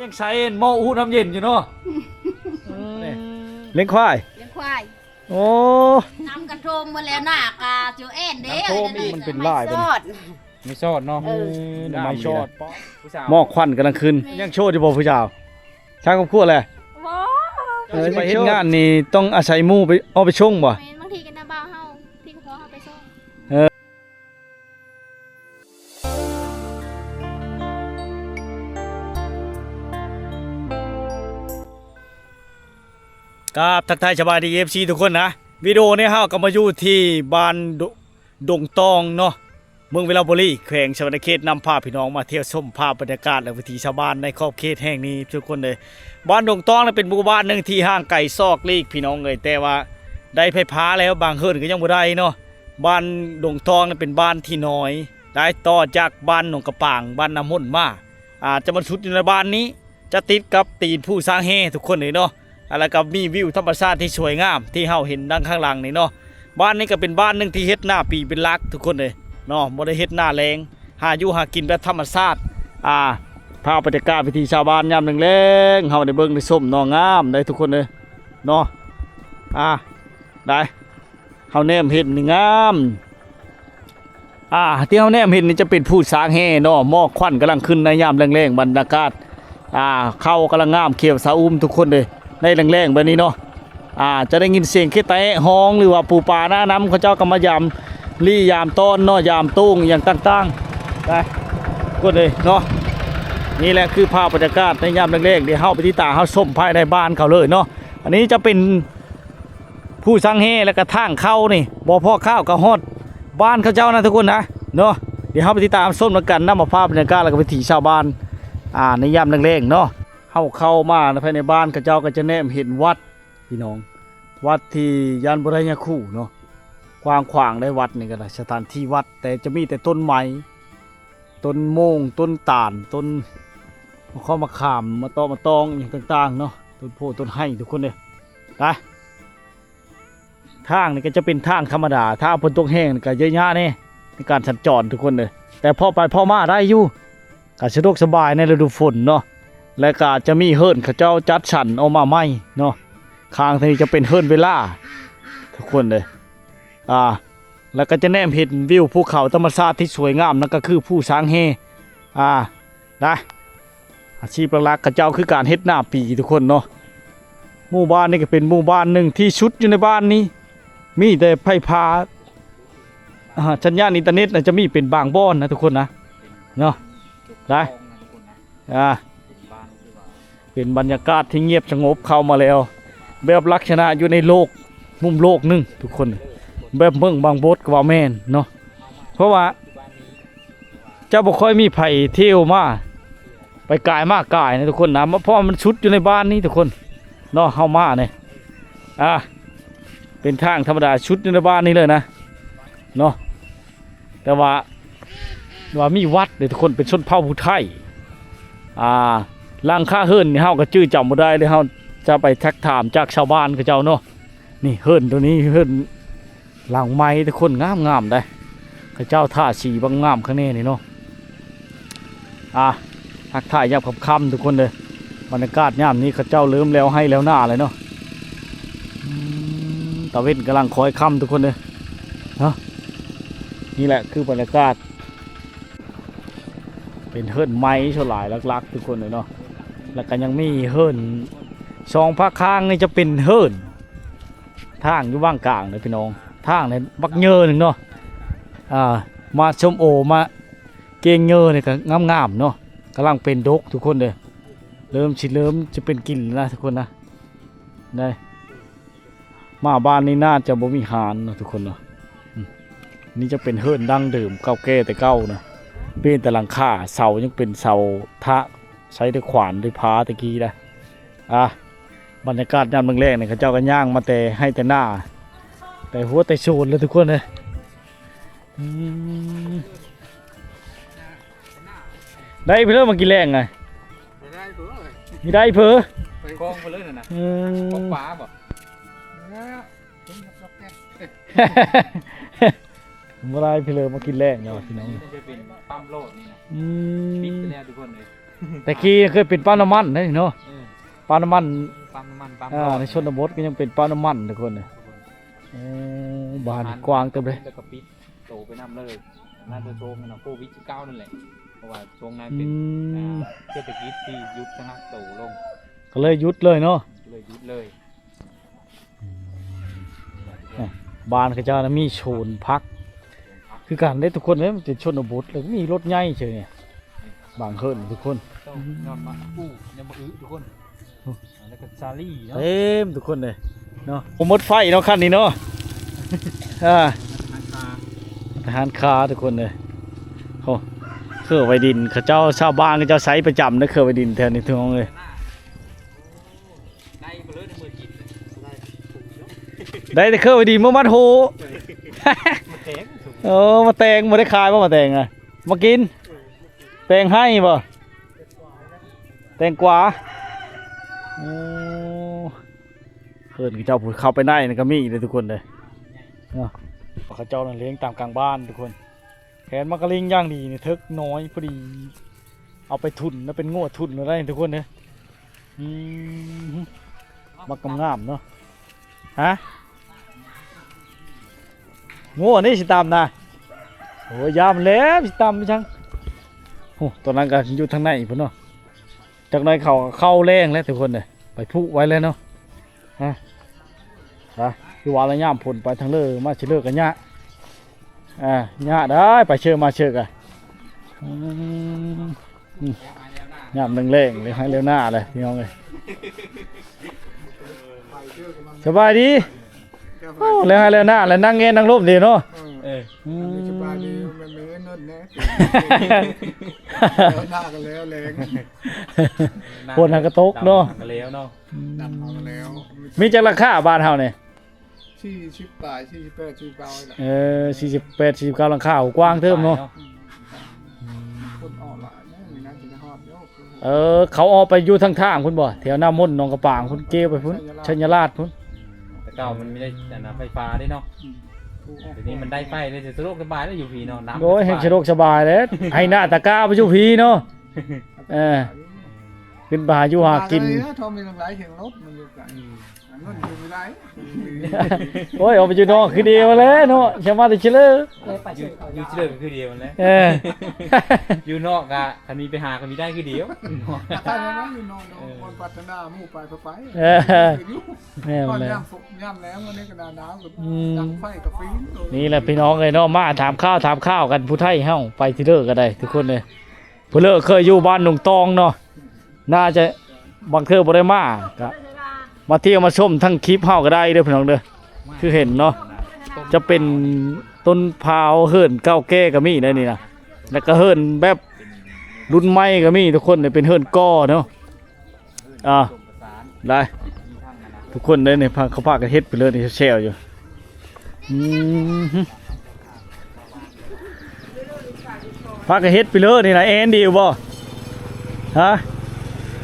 ยังใส่หม้ออู้น้ำเย็นอยู่เนาะเลี้ยงควาย เลี้ยงควาย โอ้ นำกระทงมาแล้วหน้ากาจูเอ็นเด้ น้ำโทมอีกมันเป็นลาย ไม้ เป็น ซอด ไม่ชอดเนาะ ไม่ชอด ผู้สาว หม้อควันกำลังขึ้นยังโชดอยู่บ่ผู้เจ้าช่างกับขั้วเลย ว้า ไปเฮ็ดงานนี่ต้องอาศัยหมู่ไปเอาไปชงบ่ บางทีกันนะบ่าวเฮาที่ขอเฮาไปส่ง ครับทักทายชาวบ้านดีเอฟซีทุกคนนะวิดีโอนี้เฮาก็มาอยู่ที่บ้านดงตองเนาะเมืองเวลาบุรีแขวงชวนาเขตนำพาพี่น้องมาเที่ยวชมภาพบรรยากาศและวิถีชาวบ้านในขอบเขตแห่งนี้ทุกคนเลยบ้านดงตองนั้นเป็นหมู่บ้านหนึ่งที่ห่างไกลซอกลีกพี่น้องเลยแต่ว่าได้ไฟฟ้าแล้วบางเฮิรนก็ยังบ่ได้เนาะบ้านดงตองนั้นเป็นบ้านที่น้อยได้ต่อจากบ้านหนองกระปางบ้านน้ำมนต์มาจะมาชุดอยู่ในบ้านนี้จะติดกับตีนผู้สร้างแห่ทุกคนเลยเนาะแล้วก็มีวิวธรรมชาติที่สวยงามที่เฮาเห็นดังข้างหลังนี่เนาะบ้านนี้ก็เป็นบ้านหนึ่งที่เฮ็ดหน้าปีเป็นหลักทุกคนเลยเนาะบ่ได้เฮ็ดหน้าแรงหาอยู่หากินแบบธรรมชาติภาพบรรยากาศวิถีชาวบ้านยามแรงๆเฮาได้เบิ่งได้ชมเนาะงามได้ทุกคนเลยเนาะได้เฮาแนมเห็นนี่งามที่เฮาแนมเห็นนี่จะเป็นผู้สร้างแห่เนาะหมอกควันกำลังขึ้นในยามแรงๆบรรยากาศเข้ากำลังงามเขียวสะอุ้มทุกคนเลยในแรงๆแบบนี้เนาะจะได้ยินเสียงขี้แตะฮ้องหรือว่าปูปลาหน้าน้ำเขาเจ้าก็มายามลี่ยามต้นเนาะยามตุ้งอย่างต่างๆได้ก็เลยเนาะนี่แหละคือภาพบรรยากาศในยามแรกๆเดี๋ยวเข้าไปที่ตาเขาส้มภายในบ้านเขาเลยเนาะอันนี้จะเป็นผู้สร้างเฮแล้วก็ทางเข้านี่บ่อพ่อข้าวกับฮอดบ้านเขาเจ้านะทุกคนนะเนาะเดี๋ยวเข้าไปที่ตามส้มแล้วกันนำมาภาพบรรยากาศแล้วก็วิถีชาวบ้านในยามแรกๆเนาะเข้ามาภายในบ้านเขาเจ้าก็จะแนมเห็นวัดพี่น้องวัดที่ยานบุรยาคู่เนาะกว้างขวางได้วัดนี่ก็ได้สถานที่วัดแต่จะมีแต่ต้นไม้ต้นโมงต้นตาลต้นข้าวมะขามมะตองอย่างต่างๆเนาะต้นโพต้นไห้ทุกคนเลยนะทางนี่ก็จะเป็นทางธรรมดาถ้าฝนตกแห้งก็เยอะแยะนี่ในการสัญจรทุกคนเลยแต่พอไปพอมาได้อยู่ก็สะดวกสบายในฤดูฝนเนาะและก็จะมีเฮิรนเขาเจ้าจัดสรรเอามาใหม่เนาะข้างที่จะเป็นเฮิรนเวลาทุกคนเลยแล้วก็จะแนมเห็นวิวภูเขาธรรมชาติที่สวยงามนั่นก็คือผู้สร้างเฮนะอาชีพหลักๆเขาเจ้าคือการเฮ็ดหน้าปีทุกคนเนาะหมู่บ้านนี่ก็เป็นหมู่บ้านหนึ่งที่ชุดอยู่ในบ้านนี้มีแต่ไฟฟ้าสัญญาณอินเทอร์เน็ตจะมีเป็นบางบ้อนนะทุกคนนะเนาะได้เป็นบรรยากาศที่เงียบสงบเข้ามาแล้วแบบลักษณะอยู่ในโลกมุมโลกหนึ่งทุกคนแบบเมืองบางบดกว่าแม่นเนาะเพราะว่าเจ้าบ่ค่อยมีไผเที่ยวมาไปกายมากกายนะทุกคนนะเพราะมันชุดอยู่ในบ้านนี้ทุกคนเนาะเข้ามาเนี่ยเป็นทางธรรมดาชุดอยู่ในบ้านนี้เลยนะเนาะแต่ว่ามีวัดเลยทุกคนเป็นชนเผ่าผู้ไทยล่างค่าเฮิรนนี่เฮาก็ชื่อจำบ่ได้เลยเฮาจะไปทักถามจากชาวบ้านกับเจ้าเนาะนี่เฮิรนตัวนี้เฮิรนหลังไม้ทุกคนงามได้ข้าเจ้าท่าสีบางงามข้างนี้นี่เนาะทักทายยามค่ำทุกคนเลยบรรยากาศยามนี้ข้าเจ้าเริ่มแล้วให้แล้วหน้าเลยเนาะตะเวนกำลังคอยค่ำทุกคนเลยเนาะนี่แหละคือบรรยากาศเป็นเฮิรนไม้ฉลายลักๆทุกคนเลยเนาะแล้วก็ยังมีเฮิรนสองภาคข้างนี่จะเป็นเฮิรนทางอยู่ว่างกลางเลยพี่น้องทางในบักเยอหนึ่งเนาะมาชมโอมาเกงเยอเนี่ยก็งามๆเนาะกำลังเป็นดกทุกคนเลยเริ่มจะเป็นกลิ่นนะทุกคนนะได้มาบ้านนี้น่าจะบ่มีหานนะทุกคนเนาะนี่จะเป็นเฮิรนดั้งเดิมเก่าแก่แต่เก่านะเป็นแต่หลังคาเสายังเป็นเสาทะใช้ด้วยขวานด้วยพาตะกี้นะบรรยากาศยามแรกๆเนี่ยเขาเจ้ากันย่างมาแต่ให้แต่หน้าแต่หัวแต่โซนเลยทุกคนเลยได้เพื่อมากินแรงไงมีได้เพื่อไปกองไปเลยนะกองฟ้าบ่มาได้เพื่อมากินแรงเนาะพี่น้องจะเป็นปั๊มโลดนี่นะปิดไปแล้วทุกคนเลย แต่กี้เคยเป็นปั๊มน้ำมันเนาะ เออ ปั๊มน้ำมัน ปั๊มน้ำมันปั๊ม ในชนบทก็ยังเป็นปั๊มน้ำมันทุกคนเลยบ้านกว้างเต็มเลย แล้วก็ปิดโตไปนำเลยน่าจะโชว์มันโควิด19นั่นแหละเพราะว่าช่วงนั้นเป็นเศรษฐกิจที่ยุบชะงักโตลง ก็เลยหยุดเลยเนาะ เลยยุบเลย บ้านเขาเจ้านะมีโซนพัก คือการได้ทุกคนเนี่ยมันจะชนบทแล้วก็มีรถใหญ่เฉยเนี่ยบางเฮิรนทุกคน ต้องยอดมาอู้ยังมาทุกคนแล้วก็ซาลี่เนาะ เต็มทุกคนเลยเนาะผมหมดไฟเนาะคันนี้เนาะทหารคาทุกคนเลยโอ้เครื่องไวดินเขาเจ้าชาวบ้านเขาเจ้าใช้ประจำนะเครื่องไวดินแถวนี้ทุกคนเลย ได้ไปเลยในมือกิน ได้แต่เครื่องไวดินมามัดโห มาแทง มาแตงมาได้ขายป่ะมาแตงอ่ะมากินแตงให้ป่ะแตงกวาเพื่อนเขาเจ้าพูดเข้าไปได้นะก็มีเลยทุกคนเลยเนาะเขาเจ้าเลี้ยงตามกลางบ้านทุกคนแขนมันก็เลี้ยงย่างดีเนี่ยเทิกน้อยพอดีเอาไปทุนแล้วเป็นงวดทุนอะไรทุกคนเนี่ยมันกำงามเนาะฮะงัวนี่สิตามนะโอ้ยยามแล้วสิตามไปจังโอ้ตอนนั้นก็อยู่ทางไหนพุ่นเนาะจากนั้นเขาเข้าแรงแล้วทุกคนเลยไปพุไว้แล้วเนาะฮะคือว่าระยามผลไปทางเลอมาเชื่อกันยะยะได้ไปเชื่อมาเชื่อกันยามแรงๆเลยให้เร็วหน้าเลยพี่น้องเลยสบายดีแล้วให้เร็วหน้าแล้วนั่งเงี้ยนั่งรูปดีเนาะสบายดีมันมีเงินนะหน้ากันแล้วแรง พวกนักกระตกเนาะ กันแล้วเนาะ ดำเอาแล้ว มีจักราคาบ้านเฮาเนี่ย 40 บาท48 49แหละ48 49หลังคากว้างเทิมเนาะ คนออกหลายนะมีน้ำกินฮอดโยก เขาออกไปอยู่ทางคุณบ่แถวหน้ามนต์หนองกระปางคุณเกไปพุ่นชัญราชพุ่น แต่เก่ามันไม่ได้แต่น้ำไฟฟ้าได้เนาะเดี๋ยวนี้มันได้ไฟเลยจะสะดวกสบายแล้วอยู่พีเนาะน้ำ โอ้ยแห่งสะดวกสบายเลยให้หน้าตะกร้าไปอยู่พีเนาะขึ้นบาอยู่หากิน ทอมีหลายเข็งรถมันอยู่กันเงินอยู่ไม่ได้ โอ้ยออกไปอยู่นอกคือดีมาแล้วเนาะชาวบ้านได้เชื่อ อยู่เฉลิมคือเดียวมันเลยอยู่นอกอะคันมีไปหาคันมีได้คือเดียว ถ้านั้นอยู่นอนคนพัฒนาหมู่ไปไปแม่ ตอน เลย ย่ำแล้ววันนี้ก็หนาวกับดังไฟกับฟิน นี่แหละพี่น้องเลยเนาะมาถามข้าวกันผู้ไทยเฮ้าไปที่เลิกก็ได้ทุกคนเลยผู้เลิกเคยอยู่บ้านหนองตองเนาะน่าจะบางเทอบ่ได้มาเที่ยวมาชมทั้งคลิปเฮาก็ได้เด้อพี่น้องเด้อคือเห็นเนาะจะเป็นต้นพาวเฮิรนเก้าแก่ก็มีได้นี่นะแล้วก็เฮิรนแบบรุ่นใหม่ก็มีทุกคนเนี่ยเป็นเฮิรนก้อเนาะได้ทุกคนเลยเนี่ยเขาพากันเฮ็ดไปเลยนี่แชร์อยู่พากันเฮ็ดไปเลยนี่นะแอนดีบ่ฮะ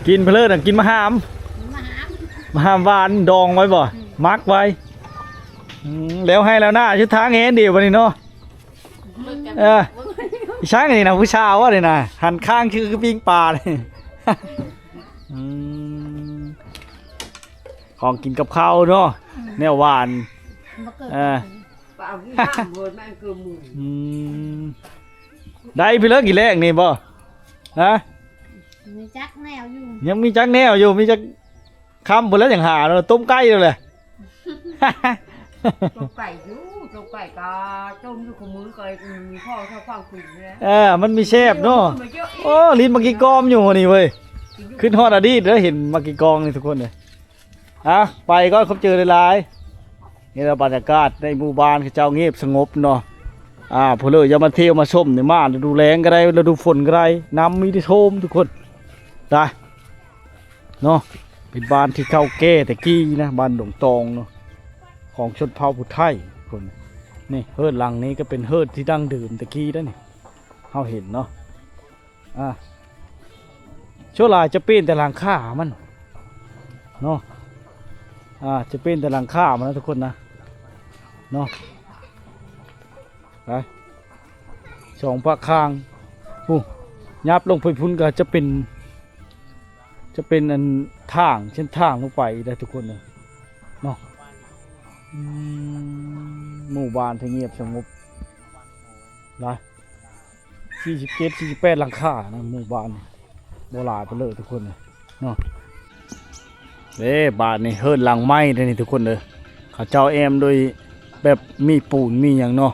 กินไปเลยน่ะกินมะขามหวานดองไว้บ่มักไว้แล้วให้แล้วหน้าชุดทางเห็นดีวันนี้เนาะช้างนี่นะผู้ชายว่าเลยนะหันข้างคือปิ้งปลาเลยของกินกับข้าวเนาะแนวหวานได้ไปเลิกกี่แรกนี่บ่ฮะมีจักแนวอยู่ ยังมีจักแนวอยู่มีจักคำบนแล้วอย่างหาเราต้มไก่เลยต้มไก่อยู่ต้มไก่กาต้มอยู่กับมือไก่มีพ่อชอบฟังคุยเลย มันมีเชฟเนาะโอ้ลิ้นมักกี้กอมอยู่นี่เว้ยขึ้นฮอดอดีตแล้วเห็นมักกี้กองนี่ทุกคนเลยไปก็เขาเจอหลายนี่เราบรรยากาศในหมู่บ้านเขาเจ้าเงียบสงบเนาะพอเลยอย่ามาเที่ยวมาชมเนี่ยมาดูแรงก็ได้เราดูฝนก็ได้น้ำมีที่โทมทุกคนได้เนาะเป็นบ้านที่เก่าแก่แต่กี้นะบ้านดงตองเนาะของชนเผ่าผู้ไทยคนนี่เฮิร์ดหลังนี้ก็เป็นเฮิร์ดที่ดั้งเดิมแต่กี้ได้นี่เขาเห็นเนาะชั่วลายจะเป็นแต่หลังค่ามันเนาะจะเป็นแต่หลังค่ามันนะทุกคนนะเนาะไปสองปากคางยับลงไปพุ่นก็จะเป็น จะเป็นอันทางเช่นทางลงไปได้ทุกคนเลยเนาะหมู่บ้านที่เงียบสงบนะ47-48หลังคานะหมู่บ้านโบราณไปเลยทุกคนเลยเนาะบ้านนี่เฮิรนหลังไม้ได้นี่ทุกคนเลยเขาเจ้าแอมโดยแบบมีปูนมีอย่างเนาะ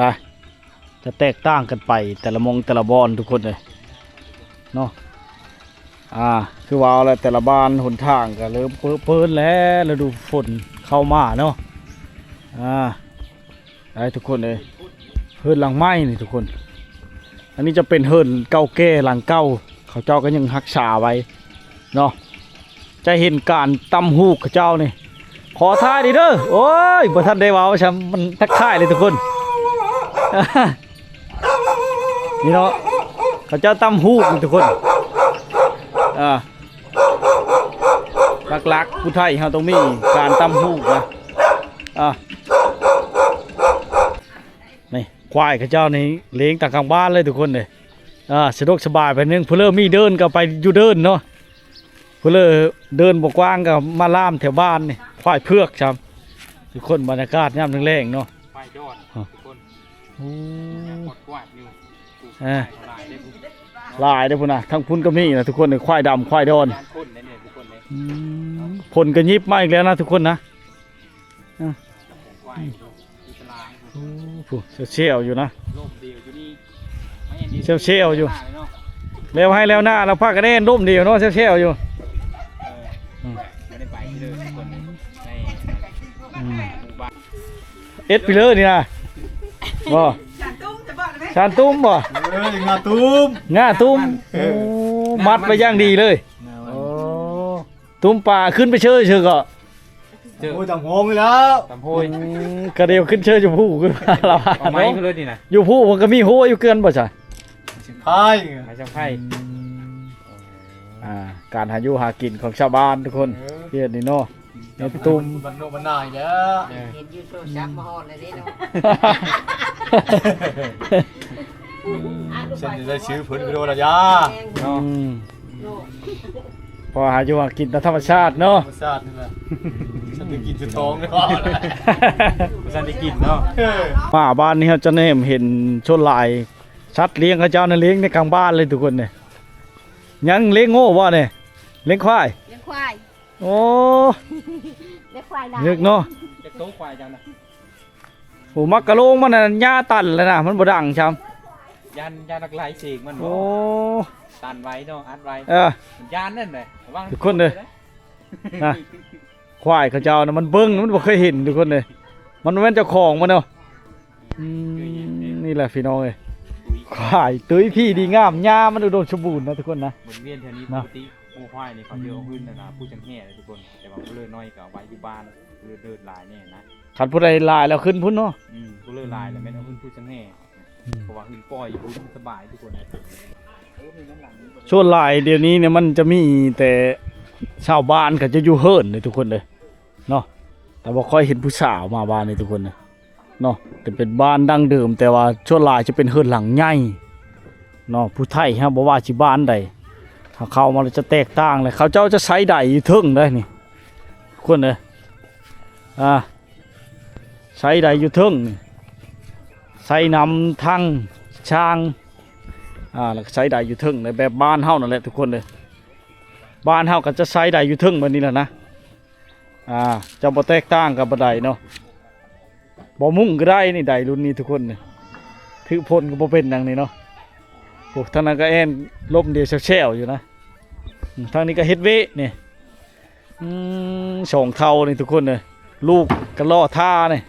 นะจะแตกต่างกันไปแต่ละมงแต่ละบอนทุกคนเลยเนาะคือว่าอะไรแต่ละบ้านหนทางก็เริ่มเปิ้นแล้วฤดูฝนเข้ามาเนาะได้ทุกคนเลยเฮิรนหลังไม้นี่ทุกคนอันนี้จะเป็นเฮิรนเก่าแก่หลังเก่าเขาเจ้าก็ยังรักษาไว้เนาะจะเห็นการตำหูกเขาเจ้านี่ขอท่าดีเด้อโอ้ยบ่ทันได้เว้าช้ำมันทักทายเลยทุกคน นี่เนาะเขาเจ้าตำหูกนี่ทุกคนหลักๆผู้ไทยเขาต้องมีการตำหูกนะนี่ควายเขาเจ้านี่เลี้ยงต่างกลางบ้านเลยทุกคนเลยสะดวกสบายไปนึงเพื่อเริ่มมีเดินก็ไปอยู่เดินเนาะเพื่อเดินบกว้างก็มาล่ามแถวบ้านนี่ควายเพือกครับทุกคนบรรยากาศย่ำแรงๆเนาะ ไปยอดทุกคนกดกวาดอยู่ลายได้พุ่นนะทั้งพุ่นก็มีนะทุกคนเลยควายดำควายดอนผลก็ยิบมาอีกแล้วนะทุกคนนะเชี่ยวอยู่นะเชี่ยวอยู่แล้วให้แล้วหน้าเราพากันเล่นร่มเดียวเนาะเชี่ยวอยู่เอ็ดไปเลยนี่นะบ่ชานตุ้มบ่งาตุ้มมัดไปย่างดีเลยตุ้มป่าขึ้นไปเชื่อก็โอ้ยตำโฮงแล้ว ตำโฮยกระเดียวขึ้นเชื่ออยู่ผู้ขึ้นเราเอาไม้ขึ้นเลยนี่นะอยู่ผู้มันก็มีโหอยู่เกินบ่ใช่ไพ่ไม้ช่างไพ่การหาอยู่หากินของชาวบ้านทุกคนเฮียนี่เนาะตุ้มบรรโนบรรนายแล้ว เห็นยูโซชักมาฮอดเลยเนาะฉันจะได้ชื่อพื้นกระโดดระยะพอหาอยู่หากินตามธรรมชาติเนาะธรรมชาตินี่แหละฉันจะกินสุดท้องเลยฉันได้กินเนาะมาบ้านนี้เราจะเห็นชนลายชัดเลี้ยงเขาเจ้านั่นเลี้ยงในกลางบ้านเลยทุกคนเนี่ยยังเลี้ยงโง่บ่เนี่ยเลี้ยงควายโอ้เลี้ยงควายได้เลี้ยงเนาะเด็กโตควายจังนะโอ้มักกะโลงมันน่ะหญ้าตันเลยนะมันบ่ดังช้ำยันนักไล่เสกมันโอ้ตันไว้เนาะอัดไว้ยันนั่นเลยทุกคนเลยควายเขาเจ้านะมันเบิ้งมันบ่เคยเห็นทุกคนเลยมันเป็นเจ้าของมันเนาะนี่แหละพี่น้องเลยควายตุ้ยพี่ดีงามหญ้ามันอุดมสมบูรณ์นะทุกคนนะเหมือนเวียนแถวนี้ปกติโอ้ควายนี่เขาเยอะขึ้นนะผู้จังแห่เลยทุกคนแต่ว่าผู้เลื่อยน้อยกับไว้อยู่บ้านผู้เลื่อยเดินลายเนี่ยนะขันผู้ใดลายแล้วขึ้นพุ่นเนาะผู้เลื่อยลายแล้วไม่ต้องขึ้นผู้จังแห่เพราะว่าขึ้นปล่อยอยู่สบายทุกคนช่วงลายเดี๋ยวนี้เนี่ยมันจะมีแต่ชาวบ้านก็จะอยู่เฮิร์นเลยทุกคนเลยเนาะแต่ว่าค่อยเห็นผู้สาวมาบ้านเลยทุกคนเลยเนาะแต่เป็นบ้านดั้งเดิมแต่ว่าช่วงลายจะเป็นเฮิร์นหลังใหญ่เนาะผู้ไทยฮะบอกว่าที่บ้านใดถ้าเข้ามาจะแตกต่างเลยเขาเจ้าจะใช้ใดทึ่งได้นี่คนเลยใช้ใดอยู่ทึ่งใช้นำทั้งช่างแล้วใช้ใดอยู่ทึ่งในแบบบ้านเฮานั่นแหละทุกคนเลยบ้านเฮาก็จะใช้ใดอยู่ทึ่งแบบนี้แหละนะจะบ่แตกต่างกับบันไดเนาะบ่มุ่งก็ได้นี่ใดรุ่นนี้ทุกคนเนี่ยถือพลก็บ่เป็นอย่างนี้เนาะพวกท่านนั้นก็แอนล้มเดียวแช่วอยู่นะทางนี้ก็เฮ็ดเวนี่สองเท่านี่ทุกคนเลยลูกก็ล่อท่านี่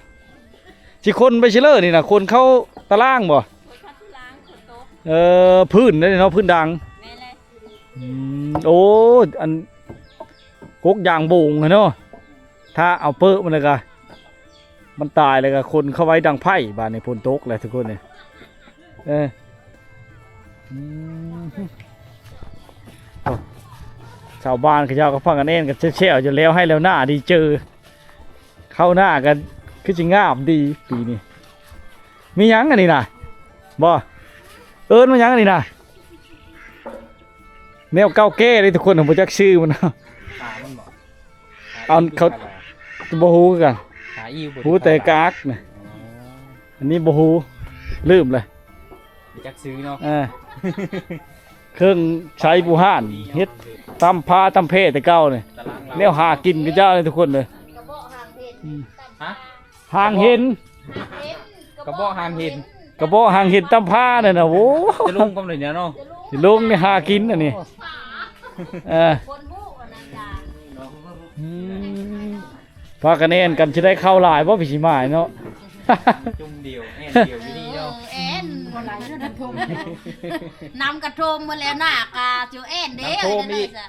ที่คนไปเชลเลอร์นี่นะคนเข้าตารางบ่พื้นนี่เนาะพื้นดังโอ้อันกกยางโบ่งเนาะถ้าเอาเปิ้ลมันเลยก็มันตายเลยก็คนเข้าไว้ดังไพ่บ้านในพลโต๊กเลยทุกคนเนี่ยชาวบ้านเขาเจ้าก็ฟังกันเองกันเชี่ยวจะแล้วให้แล้วหน้าดีเจอเข้าหน้ากันคือจริงงามดีปีนี้มียังอันนี้นะบ่มันยังอันนี้นะ แนวเก้าแก้เลยทุกคนผมบ่จักชื่อมันเนาะ ขามันบอก เอาเขาบ่ฮู้กัน ขาอิ่ว ฮู้แต่กากนะอันนี้บ่ฮู้ลืมเลย จักซื้อเนาะ เครื่องใช้บูห่านเฮ็ดตำพาตำเพแต่เก่านี่ ตารางเรา แนวหากินกันเจ้าเลยทุกคนเลย กระบอกหางเห็ด ฮะ หางเห็น กระบอกหางเห็น กระบอกหางเห็นตำพาเนี่ยนะโว้ จะลงกำเลยเนี่ยเนาะ สิลงนี่หากินอันนี้เออ คนบุกอันนั้นจ้า อืมพากันแน่นกันจะได้เข้าหลายบ่พี่สิมาเนาะ จุ่มเดียวแอนเดียวอยู่นี่เนาะ เอ็นนำกระทงมาแล้วน่ากาจูเอ็นเด้อนั่นจ้ะ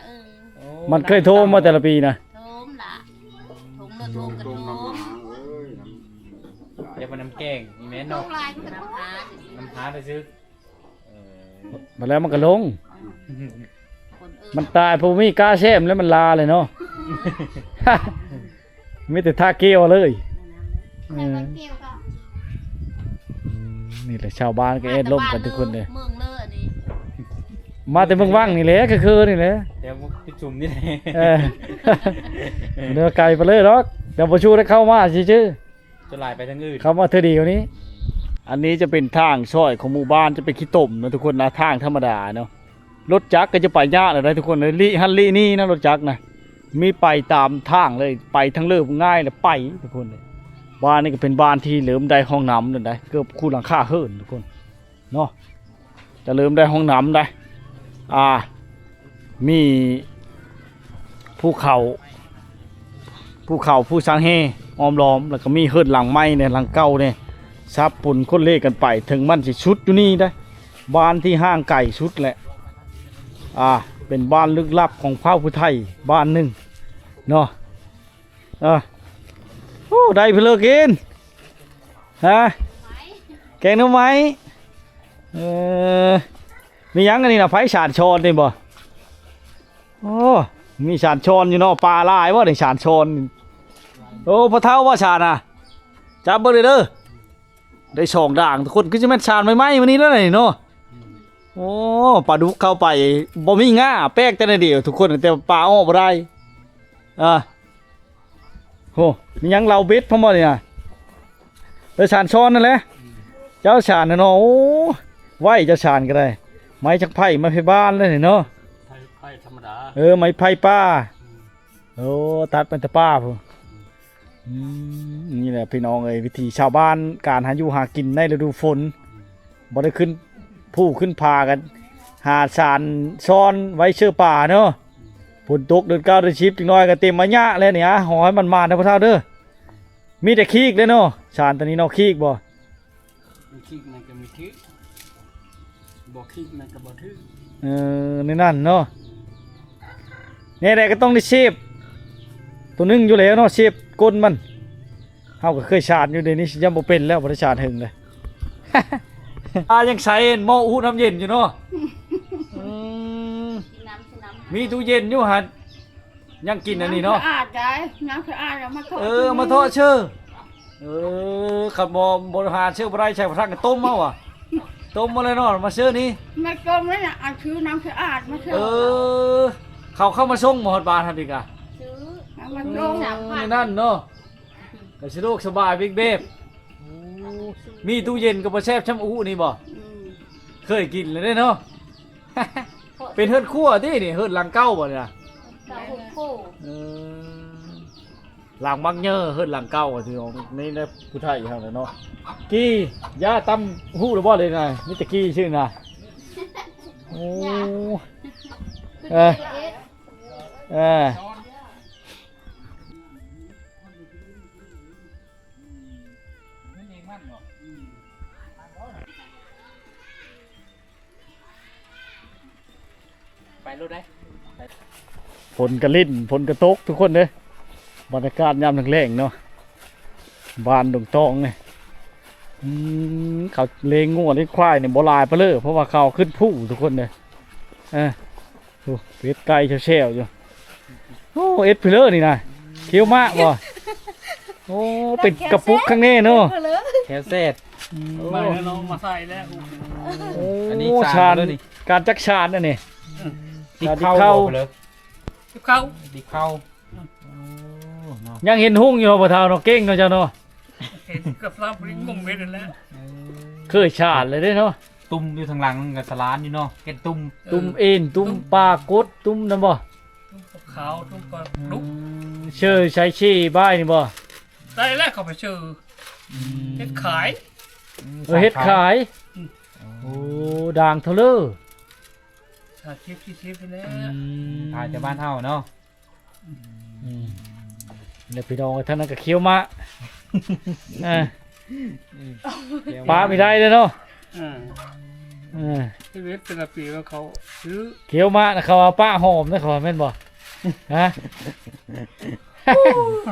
มันเคยโทรมาแต่ละปีนะ โทมล่ะทงเลือดทงกระทง เดี๋ยวมันน้ำแกงมีแม่ ท เนาะ งลายมันกระทงหา น้ำพาไปซื้อ มาแล้วมันก็ลง คนเออ มันตายเพราะมีกาแซมแล้วมันลาเลยเนาะ มีแต่ท่าเกี้ยวเลยเออนี่แหละชาวบ้านก็เอ็ดล่มกันทุกคนเลย เมืองเลือดนี่ มาแต่เมืองว่างนี่แหละก็คือนี่แหละ เดี๋ยวมันไปจุ่มนี่แหละ เออ เนื้อไก่ไปเลยหรอกเดี๋ยวประชูได้เข้ามาชื่อ จะลายไปทางอื่น ๆเข้ามาเธอดีกว่านี้ อันนี้จะเป็นทางซอยของหมู่บ้านจะเป็นขี้ต่มนะทุกคนนะทางธรรมดาเนาะรถจักรก็จะไปยากเลยทุกคนเลยลิฮันลินี่นะรถจักรนะมีไปตามทางเลยไปทั้งเลิบง่ายเลยไปทุกคนเลยบ้านนี่ก็เป็นบ้านที่เหลิมได้ห้องน้ำนั่นได้เกือบคู่หลังคาเฮิรนทุกคนเนาะจะเหลิมได้ห้องน้ำได้มีภูเขาผู้สร้างเฮอ้อมล้อมแล้วก็มีเฮิรนหลังไม้เนี่ยหลังเก่าเนี่ยซับปุ่นคนเล่กันไปถึงมันสิชุดอยู่นี่ได้บ้านที่ห้างไก่ชุดแหละเป็นบ้านลึกลับของพระผู้ไทยบ้านหนึ่งเนาะโอ้ได้เพลินกินฮะแกงหน้ำไม้มียังกันนี่นะไฟฉาดชอนนี่บ่โอ้มีฉาดชอนอยู่เนาะปลาลายว่าได้ฉาดชอนโอ้พระเท้าว่าฉาดจับเบอร์เลยเด้อได้สองด่างทุกคนก็จะแม่นฉาดไหมวันนี้แล้วนี่เนาะโอ้ปลาดุกเข้าไปบ่มีง่าแป๊กแต่ในเดียวทุกคนแต่ปลาอ้อบ่ได้โหมียังเราเบ็ดพอหมดเลยนะเออฉาดชอนนั่นแหละเจ้าฉาดเนาะโอ้ไหวเจ้าฉาดก็ได้ไม้จักไผ่ไม้ไผ่บ้านเลยเนาะไผ่ธรรมดาไม้ไผ่ป้าโอ้ตัดเป็นแต่ป้าพุ่นนี่แหละพี่น้องเอ้ยวิธีชาวบ้านการหาอยู่หากินในฤดูฝนบ่ได้ขึ้นผู้ขึ้นพากันหาสารซ้อนไว้เชื่อป่าเนาะฝนตกเดือน9เดือน10จังน้อยก็เต็มมายะแล้วเนี่ยหอให้มันมานะพ่อเฒ่าเด้อมีแต่ขี้เด้อเนาะสารตัวนี้เนาะขี้บ่ คิกมันก็มีคิกบอกคิกมันก็บอกทึก ในนั่นเนาะเนี่ยแหละก็ต้องได้เชฟตัวนึงอยู่แล้วเนาะเชฟก้นมันเฮาก็เคยชาดอยู่ในนี้ยังบ่เป็นแล้วบ่ได้ชาดหึงเลย ยังใส่หม้ออู้น้ำเย็นอยู่เนาะมีตู้เย็นอยู่หั่นยังกินอันนี้เนาะ สะอาดได้น้ำสะอาดแล้วมาทอด มาทอดเชื่อขับบ่หาเชื่อบ่ได้ใช้กระทะก็ต้มเอาอ่ะต้มมาเลยเนาะมาเชื่อนี่ ไม่กลมเลยนะเอาชื่อน้ำสะอาดมาเถอะ เข้ามาส่งหมอดบานทันทีกะ ซื้อ เอามาลง นี่นั่นเนาะก็สะดวกสบายบิ๊กเบบมีตู้เย็นก็บ่แซ่บช่ำอู้นี่บ่เคยกินเลยเนาะ เป็นเฮือนคั่วที่นี่เฮือนหลังเก้าบ่เนี่ย เต่าหูปู หลังมักเยอะเฮือนหลังเก้าที่ของนี่นะผู้ไทยเฮาเนาะกี้ย่าตำหู้หรือบ่เลยนะมีแต่กี้ชื่อน่ะโอ้เออไปรถได้ ฝนกระลิ่นฝนกระตกทุกคนเด้บรรยากาศยามแรงๆเนาะบ้านดงตองเนี่ยเขาเลงงัวเลี้ยงควายเนี่ยบ่ลายไปเลยเพราะว่าเขาขึ้นผู้ทุกคนเลยดูเป็ดไก่เชี่ยวๆอยู่โอ้เอ็ดเพลอร์นี่นะเคี้ยวมากว่ะโอ้เป็นกระปุกข้างนี้เนาะ แคลเซ็ต มาแล้วน้องมาใส่แล้ว โอ้ อันนี้ ชา ชา ญ ญแล้วนี่ การจักชาญนั่นนี่ ดิเข้าไปเลย เข้า ดิเข้า ยังเห็นหุ่งอยู่บ่เท่าเนาะเก่งเนาะเจ้าเนาะ เห็นกับลาบริงงเม็ดนั่นแหละ เคยชาดเลยเด้เนาะ ตุ่มอยู่ทางหลังกับสลานอยู่เนาะแกนตุ่ม ตุ้มเอ็นตุ้มปลากดตุ้มนั่นบ่ ทุ่งกับขาวทุ่งกับลุก เชื่อใช้ชี้บ้ายนี่บ่ ได้แล้วเขาไปชื่อเฮ็ดขาย เฮ็ดขายโอ้ด่างเท่าเลอ ชาชิปที่ชิปไปแล้ว ถ่ายจากบ้านเฮาเนาะ เนี่ยพี่น้องท่านนั้นก็เคี้ยวมะปลาไม่ได้เลยเนาะ ที่เวทเป็นปีว่าเขาซื้อ เคี้ยวมะนะเขาว่าป้าหอมนะเขาว่าแม่นบ่ฮะ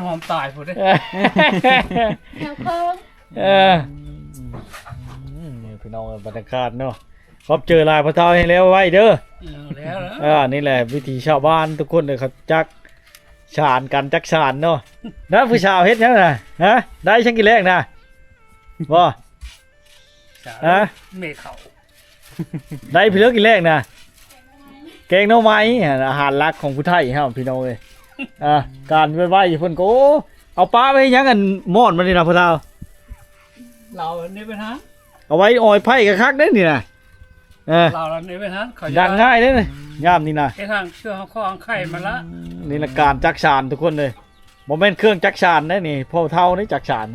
หอมตายพอได้ นี่พี่น้องบรรยากาศเนาะพบเจอลายพระเท้าให้แล้วไว้เด้อ แล้ว นี่แหละวิถีชาวบ้านทุกคนเลยเขาจักฉานกันจักฉานเนาะนะผู้ชาวเฮ็ดยังไงฮะได้ช่างกี่แรกนะบ่ฮะ เมฆเขา ได้พี่เลือกกี่แรกนะแกงหน่อไม้อาหารหลักของผู้ไทยครับพี่น้องเลยการไว้ๆเพิ่นก็เอาปลาไปยังกันมอดมันนี่นะพระเท้า เราเนี่ยเป็นฮะ เอาไว้ออยไผ่กับคักได้นี่นะ เราเนี่ยเป็นฮะเขา ดังง่ายเลยนะย่ามนี่นะ ไอ้ทางเชื่อเขาข้อไข่มาละ นี่ละการจักฉานทุกคนเลยโมเมนต์เครื่องจักฉานได้นี่พ่อเท่านี่จักฉาน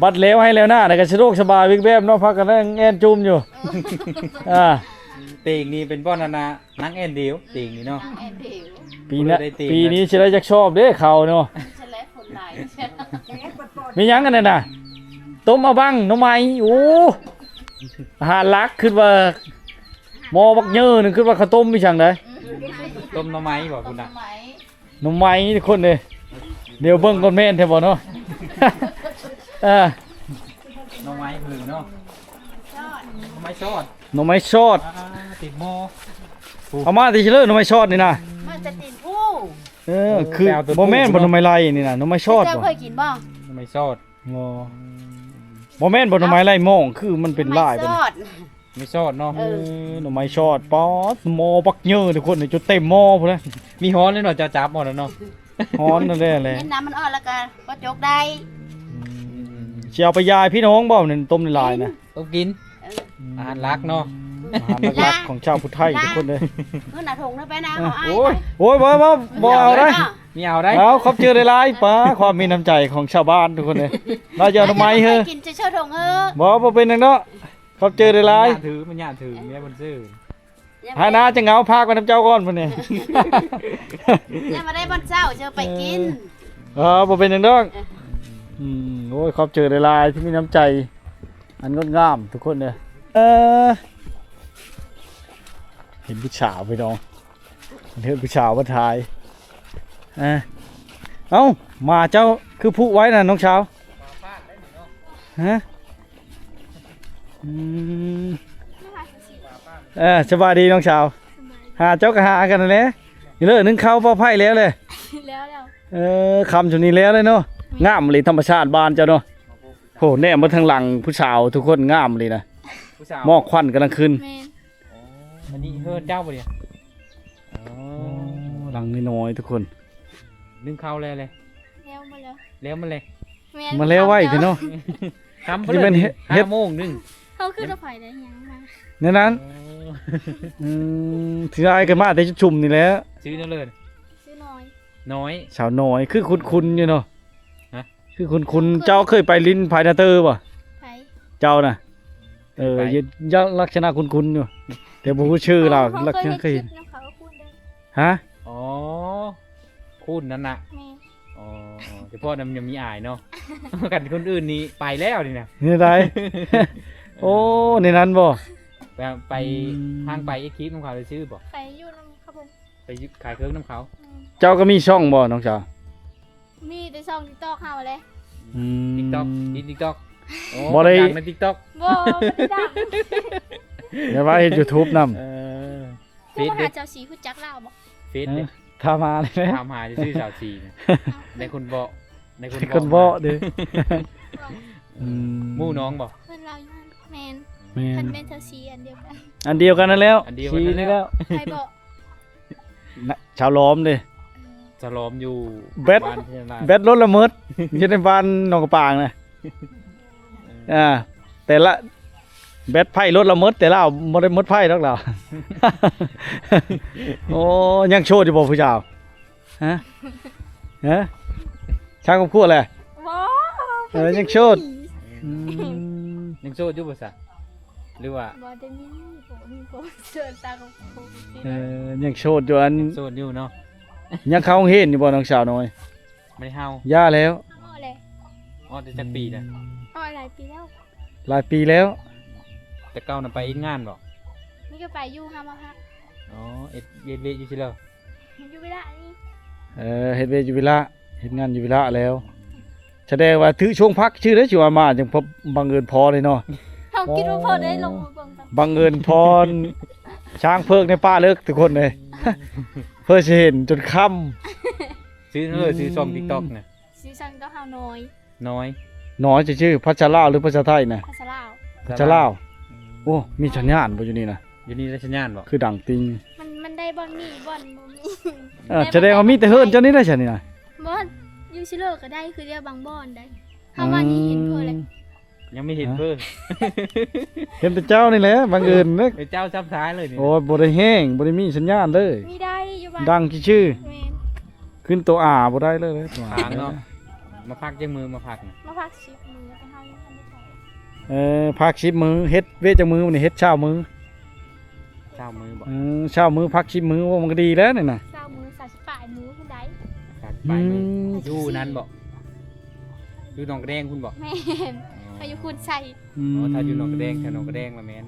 บัดเล้วให้แล้วหน้าแต่ก็สะดวกสบายวิ่งแบบเนาะพักกันนั่งแอนจุ่มอยู่ ตีงนี่เป็นบ่อนานานังเอ็นเดียวตีงนี่เนาะ แอนเดียว ปีนี้สิได้จักชอบเด้เขาเนาะ ฉันและคนไหน มีหยังกันน่ะต้มเอาบังหน่อไม้โอ้อาหารหลักขึ้นว่าหมอบักเยอะนึงขึ้นว่าข้าวต้มมีช่างได ต้มหน่อไม้บอกคุณน่ะ ไหม หน่อไม้ทุกคนเลยเดี๋ยวเบิ่งก่อนแม่นแท้บ่เนาะ หน่อไม้พึ่งเนาะหน่อไม้ชอด หน่อไม้ชอด ติดหม้อ เอามาที่เฉลยหน่อไม้ชอดนี่นะ มันจะตีนผู้ คือบ่แม่นบ่หน่อไม้ไล่นี่นะหน่อไม้ชอด เจ้า บ่ เคยกินบ้าง หน่อไม้ชอด บ่แม่นบ่หน่อไม้ไล่มองคือมันเป็นลาย ท เป็น อด ไม่ชอดเนาะ หน่อไม้ชอดป๊อดหม้อบักเยอะทุกคนนี่จนเต็มหม้อพุ่นเลย มีฮ้อนเลยเนาะจะจับหมดแล้วเนาะ ฮ้อนนั่นแหละแหละ เน้นน้ำมันอ่อนแล้วกันก็จกได้ สิเอาไปยายพี่น้องบ่นี่ต้มในลายนะ ต้องกินอาหารรักเนาะ อาหารหลักๆของชาวพุทธไทยทุกคนเลย เมื่อหนาทงนะไปนะเขาอ้าย โอ้ย โอ้ยบ่เอาได้ มีเอาได้ เอาขอบเจอหลายๆป้าความมีน้ำใจของชาวบ้านทุกคนเลยเราจะเอาหน่อไม้เฮ้อ กินเชื่อทงเฮ้อ บ่เป็นจังเนาะขอบเจอหลาย ถือมันย่าถือแม่บนซื้อ ๆหาหน้าจะเหงาพากไปน้ำเจ้าก่อนพุ่นนี่ เนี่ยมาได้บอนเจ้าเจอไปกิน บ่เป็นจังดอกโอ้ยขอบเจอหลายๆที่มีน้ำใจอันงดงามทุกคนเลยเห็นผู้สาวไปน้องเห็นผู้สาวมาถ่ายเอ้ามาเจ้าคือผู้ไว้น่ะน้องชาวฮะสบายดีน้องชาวหาเจ้าก็หากันนั่นแหละนี่เลยนึ่งข้าวเป้าไผ่แล้วเลย แล้ว คำจุนี้แล้วเลยเนาะงามเลยธรรมชาติบ้านเจ้าเนาะโหแน่มาทางหลังผู้สาวทุกคนงามเลยนะ ผู้สาว หมอกควันกำลังขึ้น เมน มันนี่เฮิร์ดเจ้าปะเนี่ย หลังน้อยๆทุกคน นึ่งข้าวเลยเลย แล้วมาแล้ว แล้วมันเลย มาแล้วไว้เถอะเนาะ ทำ นี่มันเฮ็ด 5 โมงนึ่ง เขาคือจะไฟได้ยังมา ในนั้นถือไอ้กันมาแต่จะชุ่มนี่แหละ ซื้อนั่นเลย ซื้อน้อย น้อย สาวน้อยคือคุณอยู่เนาะ ฮะ คือคุณเจ้าเคยไปลิ้นพายนาเตอร์ป่ะ ไผ เจ้าน่ะยักลักษณะคุณอยู่แต่บ่รู้ชื่อเราลักษณะเคยเห็น น้ำเขาพูดได้ ฮะ อ๋อคุณนั่นน่ะ เมน อ๋อเฉพาะนั้นยังมีอายเนาะ กันคนอื่นนี่ไปแล้วนี่นะ นี่ได้ โอ้ในนั้นบ่ ไปทางไปไอ้คลิปน้ำเขาเลยชื่อบ่ ไปอยู่น้ำครับผม ไปขายเครื่องน้ำเขา เจ้าก็มีช่องบ่น้องสาว มีแต่ซองติ๊กตอกเข้ามาเลย ติ๊กต็อกติ๊กต็อก บ่ได้ ดังในติ๊กต็อก บ่ไม่ได้ดัง อย่าว่าเฮ็ด YouTube นำ เฟ ผู้ ซ มา เด็ หาเจ้าสีผู้จักเล่าบอก เฟซเด็ ถ้ามาเลยนะ ถามหาจะชื่อสาวชีนะในคนบ่ในคน คนบ่เด้อ หมู่น้องบ่ เพื่อนเราอยู่นั่นแมน แม่ เพิ่ น นเป็นเทาซีอันเดียวกัน อันเดียวกันนั่นแล้ว อันเดียวกัน ชี้ นั่น นี่ แล้ แล้ว ว ใครบอก นะชาวล้อมเด้ จะล้อมอยู่ แบต บ้านที่นา แบตรถละเมิดอยู่ในบ้านหนองกระปางนะแต่ละแบตไพ่รถละเมิดแต่ละเอาบ่ได้หมดไพ่ดอกเรา โอ้ยังโชว์อยู่บ่ผู้เจ้าฮะฮะช่างกับครัวแหละ ว้า ยังโชดอืม ยังโซดอยู่บ่ซะหรือว่า บ่ได้มีผมเชิญตากับผมสิ ยังโชดอยู่อัน โซดอยู่เนาะ ยังเข้าโรงเรียนอยู่บ่น้องสาวน้อย ไม่ได้เฮา ย่าแล้ว อ้อเลย อ๋อได้จักปีนะ อ้อหลายปีแล้ว หลายปีแล้ว แต่เก่าน่ะไปอีกงานบ่ นี่ก็ไปอยู่ห้ามาพัก อ๋อเอ็ดเวทเวทอยู่ซิแล้ว อยู่ไม่ได้นี่ เฮ็ดเวรอยู่วิระเฮ็ดงานอยู่วิระแล้ว แสดงว่าถือช่วงพักชื่อได้ชื่อว่ามาจังพบบังเอิญพอเลยเนาะ เขาคิดว่าพอได้ลงมือเบิ่งกัน บังเอิญพรช้างเพิกในป่าเลิกทุกคนเลย เพื่อสิเห็นจนค่ำ ซื้อซื้อช่อง TikTok น่ะ ซีซันก็ฮาน้อย น้อย น้อยจะชื่อพัชราหรือภาษาไทยนะ ภาษาลาว พัชราโอ้มีสัญญาณบ่อยู่นี่นะ อยู่นี่ราชญานบ่ คือดังติง มันได้บอลนี่บอลบ่มี แสดงว่ามีแต่เฮิรนเจ้านี่ได้ใช่นี่นะ บอลยูซิเลอร์ก็ได้คือเดียวบางบอลได้เฮาว่านี่เห็นเพิ่นเลย ยังไม่เห็นเพิ่น เห็นแต่เจ้านี่แหละบังเอิญเด้อ ไอ้เจ้าซับซ้ายเลยนี่ โอ้ยบ่ได้แห้งบ่ได้มีสัญญาณเลย มีได้อยู่บ้าน ดังชื่อ แม่น ขึ้นตัวอ่าบ่ได้เลยตัว ทางเนาะมาพักจังมือมาพักน่ะ มาพักชิปมือแล้วก็เฮายังทันได้ไป พัก10มื้อเฮ็ดเวทจังมื้อนี่เฮ็ดเช้ามื้อ เจ้ามือบ่ เช้ามื้อพัก10มื้อว่ามันก็ดีแล้วนี่น่ะ เช้ามือ30ปลายมือขึ้นได้ พักไปมือ ม อยู่นั้นบ่อยู่หนองกระแดงคุณบ่ แม่นอายุคุณใส่ อืม อ๋อถ้าอยู่หนองกระแดงแถวหนองกระแดงละแม่น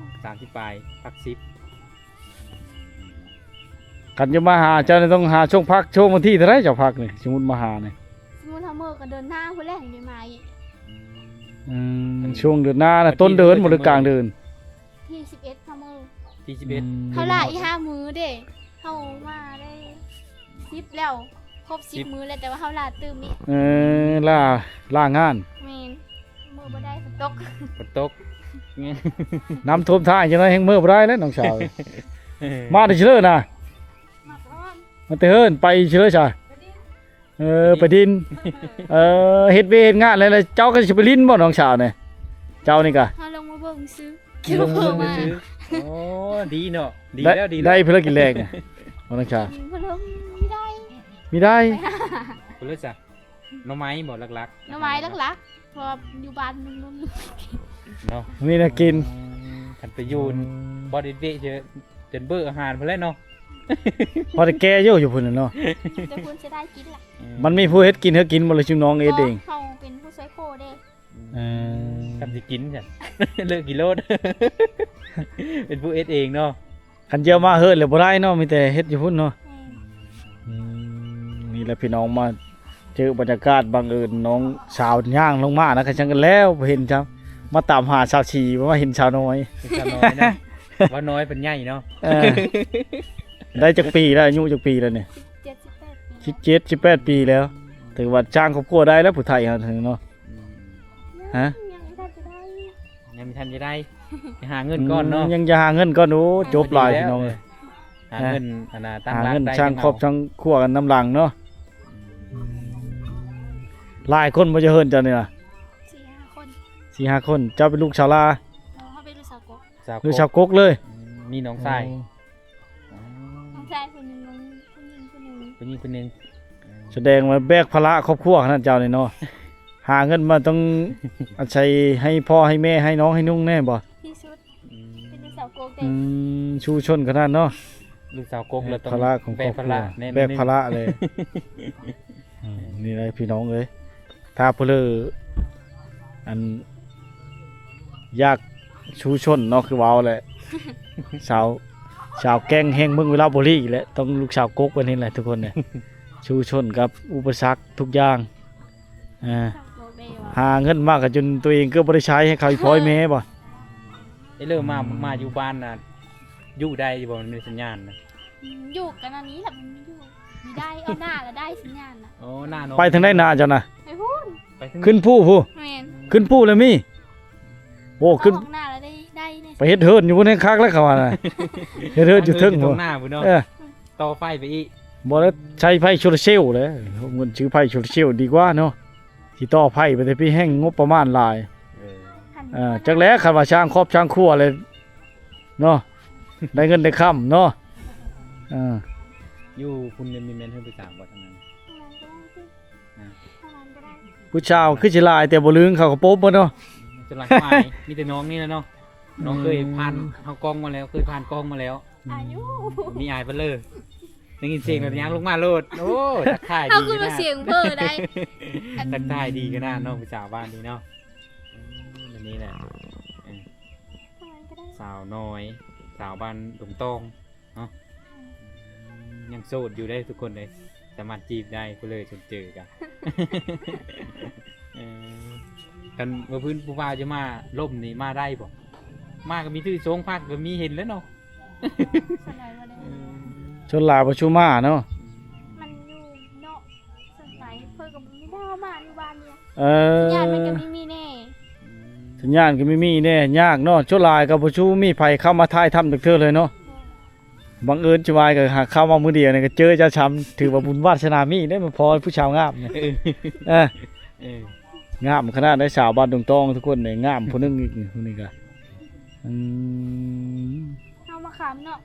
30ปลายพัก10 กันจะมาหาเจ้านี่ต้องหาช่วงพักช่วงวันที่เท่าไหร่เจ้าพักนี่สมมุติมาหานี่ สมมุติเฮามื้อก็เดินทางพุ่นแหละได้มาอีก ช่วงเดือนหน้าน่ะต้นเดือนบ่หรือกลางเดือน ที่11เฮามื้อ ที่ เฮาลาอีก5มื้อเด้เฮามาได้10แล้วครบ10มื้อแล้วแต่ว่าเฮาลาตื่มอีก ล่างาน แม่นมื้อบ่ได้ฝนตก ฝนตกเนี่ย น้ำท่วมท่าจังได๋แฮงมื้อบ่ได้แล้วน้องสาว มาได้เฉลยนะ มาก่อน มาแต่เฮิรนไปเฉลยจ้ะไปดินเฮ็ดเวรงานแล้วเจ้าก็สิไปลิ้นบ่น้องสาวนี่เจ้านี่ก็ เฮาลงมาเบิ่งซื้อ ลงมือมาซื้อโอ้ดีเนาะดี ได้ แล้วดี ได้ แล้ว ภารกิจแรกเนี่ยน้องสาว เพิ่นลงไม่ได้ มีได้ คุณเลิศจ้ะหน้องไม้บ่หลัก หน่อไม้ลักๆเพราะว่าอยู่บ้านมันนุ่ม ๆเนาะ มีน่ากิน คันไปยูนบ่ได้เดะจนเบื่ออาหารพุ่นแล้วเนาะ พอแต่แก่อยู่พุ่นน่ะเนาะ แต่คุณจะได้กินล่ะ มันมีผู้เฮ็ดกินเฮ็ดกินบ่เลยชุมน้องเอ็ดเอง เฮาเป็นผู้ช่วยโคเด้ ทำสิกินจ้ะ เลิกกินโลด เป็นผู้เอ็ดเองเนาะ คันเจียวมาเฮิรนแล้วบ่ได้เนาะมีแต่เฮ็ดอยู่พุ่นเนาะ แม่น นี่แหละพี่น้องมาเจอบรรยากาศบังเอิญน้องสาวย่างลงมานะคันจังกันแล้วบ่เห็นจ้ามาตามหาสาวชีมาเห็นสาวน้อย เป็นชาวน้อยนะ ว่าน้อยเป็นใหญ่เนาะ ได้จักปีแล้วอายุจักปีแล้วเนี่ย 17 18ปี 17 18ปีแล้วถือว่าจ้างครอบครัวได้แล้วผู้ไทยฮะถึงเนาะ ฮะ ยังทันจะได้ ยังไม่ทันจะได้ไปหาเงินก่อนเนาะ ยังจะหาเงินก่อนโอ้จบหลายพี่น้องเอ้ย หาเงินอันน่ะตั้ง หา รัก เงิน ได้ ช่างครอบช่างครัวกันน้ำหลังเนาะหลายคนบ่จะเฮิรนเจ้านี่ล่ะ 4-5 คน 4-5 คนเจ้าเป็นลูกชาวลา เฮาเป็นลูกสาวกก สาว หรือชาวกกเลย มีน้องชาย น้องชายคนหนึงน้องผู้หญิงคนหนึง เป็นยิ่งคนหนึง แสดงว่าแบกภาระครอบครัวขนาดเจ้านี่เนาะ หาเงินมาต้องอาศัยให้พ่อให้แม่ให้น้องให้นุ่งแน่บ่ ที่สุดเป็นลูกสาวกกเด้ ชูชนขนาดเนาะ ลูกสาวกกแล้วต้อง ภาระของ แบ ครอก บค ภา รัว ระแน่ แบกภาระเลย นี่เลยพี่น้องเอ้ยถ้าเพลออันยากชูชนเนาะคือเว้าแหละ สาวแกงแห้งเมืองเวลาบุรีแหละต้องลูกสาวกกวันนี้แหละทุกคนเนี่ย ชูชนกับอุปสรรคทุกอย่างสาวกกเด้ว่า หาเงินมากกับจนตัวเองก็บ่ได้ใช้ให้เขาอีพ่อยแม่บ่ ไอ้เริ่มมาอยู่บ้านน่ะอยู่ได้บ่มันมีสัญญาณนะ อยู่กันอันนี้แหละมันไม่อยู่มีได้เอาหน้าแล้วได้สัญญาณน่ะ โอ้หน้าน้อง ไปทางได้นาเจ้าน่ะ ไปพูด ไปถึง ขึ้นผู้ แม่น ขึ้นผู้เลยมีโอ้ขึ้น ออกหน้าแล้วได้ ไปเฮ็ดเฮิร์นอยู่บนนั้นคักแล้วเขาว่าน่ะเฮ็ดเฮิร์นอยู่เทึง ตร บ่ งหน้าพุ่นเนาะ เออ ต่อไฟไปอีก บ่ได้ใช้ไฟโซลาร์เซลล์เลยเงินซื้อไฟโซลาร์เซลล์ดีกว่าเนาะสิต่อไฟไปแต่พี่แห้งงบประมาณหลาย จักแล้วคันว่าช่างครอบช่างครัวเลยเนาะได้เงินได้ค่ำเนาะอ่า อยู่คุณมีแม่นเฮ็ดไปสร้างบ่ทั้งนั้น ผู้ชาวคือสิหลายแต่บ่ลืมเขาก็โป๊บบ่เนาะ จนหลังไม้มีแต่น้องนี่นะเนาะน้องเคยผ่านเฮากล้องมาแล้วเคยผ่านกล้องมาแล้ว อายุ มีอายเปเลยได้ยินเสียงแบบนี้ลงมาโลดโอ้ทักทาย เอา ดี คือ กั มาน เสียงเพ้อได้ ทักทายดีกันนะน้องผู้สาวบ้านนี้เนาะวันนี้แหละสาวน้อยสาวบ้านดงตองเนาะยังโสดอยู่ได้ทุกคนเลยสามารถจีบได้ก็เลยจนเจอกันกันว่าพื้นผู้บ่าวจะมาล่มนี่มาได้บ่มาก็มีทื่อโซงพักก็มีเห็นแล้วเนาะ สลายมาได้ ชนลาบ่ชูมาเนาะ มันอยู่เนาะสลายเพิ่นก็ไม่ได้เอามาอยู่บ้านเนี่ย เอ ญาติมัน อ ก็ไม่มีแน่ สัญญาณก็ไม่มีแน่ยากเนาะชนลายก็บ่ชูมีไผเข้ามาถ่ายทำจักเทื่อเลยเนาะบังเอิญจะวายก็หาเข้ามามื้อเดียวนี่ก็เจอเจ้าช้ำถือว่าบุญวาสนามีได้มาพอผู้ชาวงามเนี่ยเออ เออง ามขนาดได้สาวบ้านดงตองทุกคนเนี่ยงามผู้หนึงอีกนี่ผู้นี้ก็อืม เอามาขามเนาะ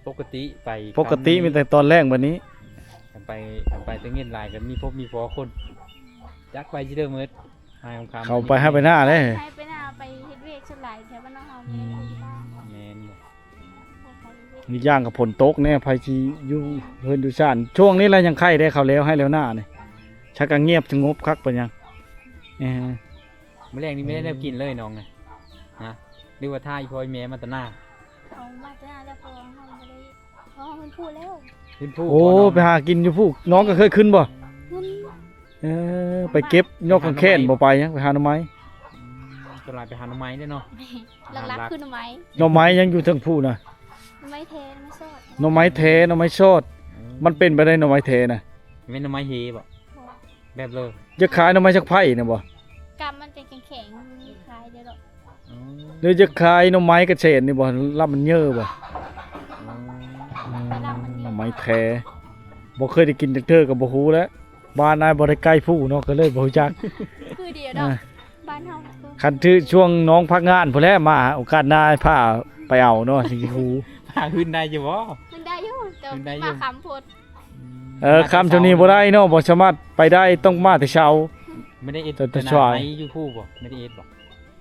ปกติไป ปกติมีแต่ตอนแรกบัดนี้ ไปตั้งเงินหลายกันมีพบมีพอคนจักไปจิเด้อเมิดหายคำ เขาไปให้ไปหน้าเลย ให้ไปหน้าไปเฮ็ดเวกสลายแถวบ้านน้องเฮาแม่อยู่บ้าน แม่นบ่ มีย่างกับฝนตกเนี่ยไผสิอยู่เฮือนอยู่ซ่านช่วงนี้แล้วยังไข่ได้เขาแล้วให้แล้วหน้านี่ชักก็เงียบสงบคักปานยังเออ มื้อแรกนี่ไม่ได้แนวกินเลยน้องนะฮะหรือว่าท่าอีพ่ออีแม่มาแตหน้า เอามาจ้าแล้วพอเฮาบ่ได้เพราะมันพูดแล้ว ขึ้นผู้ โอ้ไปหากินอยู่ผู้น้องก็เคยขึ้นบ่ เงิน เออไปเก็บยกกังแค้นบ่ไปยังไปหาหน่อไม้ ตลาดไปหาหน่อไม้ได้เนาะ หลักๆคือหน่อไม้ หน่อไม้ยังอยู่เทั้งผู้น่ะ หน่อไม้เทหน่อไม้สด หน่อไม้เทหน่อไม้สดมันเป็นไปได้หน่อไม้เทน่ะ แม่นหน่อไม้เฮบ่แบบเลย จะขายหน่อไม้จักไผ่น่ะบ่ กำมันจะแข็งๆมีคลายเด้อดอก อ๋อ หรือจะขายหน่อไม้กระเฉดนี่บ่รับมันเยอะบ่ ไปรับมัน ห นี่ น่อไม้แท้บ่เคยได้กินจักเทื่อก็บ่ฮู้แล้วบ้านนายบ่ได้ใกล้ผู้เนาะก็เลยบ่รู้จัก คือเดียวดอกบ้านเฮาคือ คันที่ช่วงน้องพักงานพุ่นแหละมาโอกาสหน้าให้พาไปเอาเนาะสิฮู้ พาขึ้นได้อยู่บ่ มันได้อยู่แต่ มันได้อยู่ มาคำพูด คำเท่านี้บ่ได้เนาะบ่สามารถไปได้ต้องมาแต่เช้า ไม่ได้เอ็ด แต่ช่วย ไม้อยู่ผู้บ่ไม่ได้เอ็ดบ่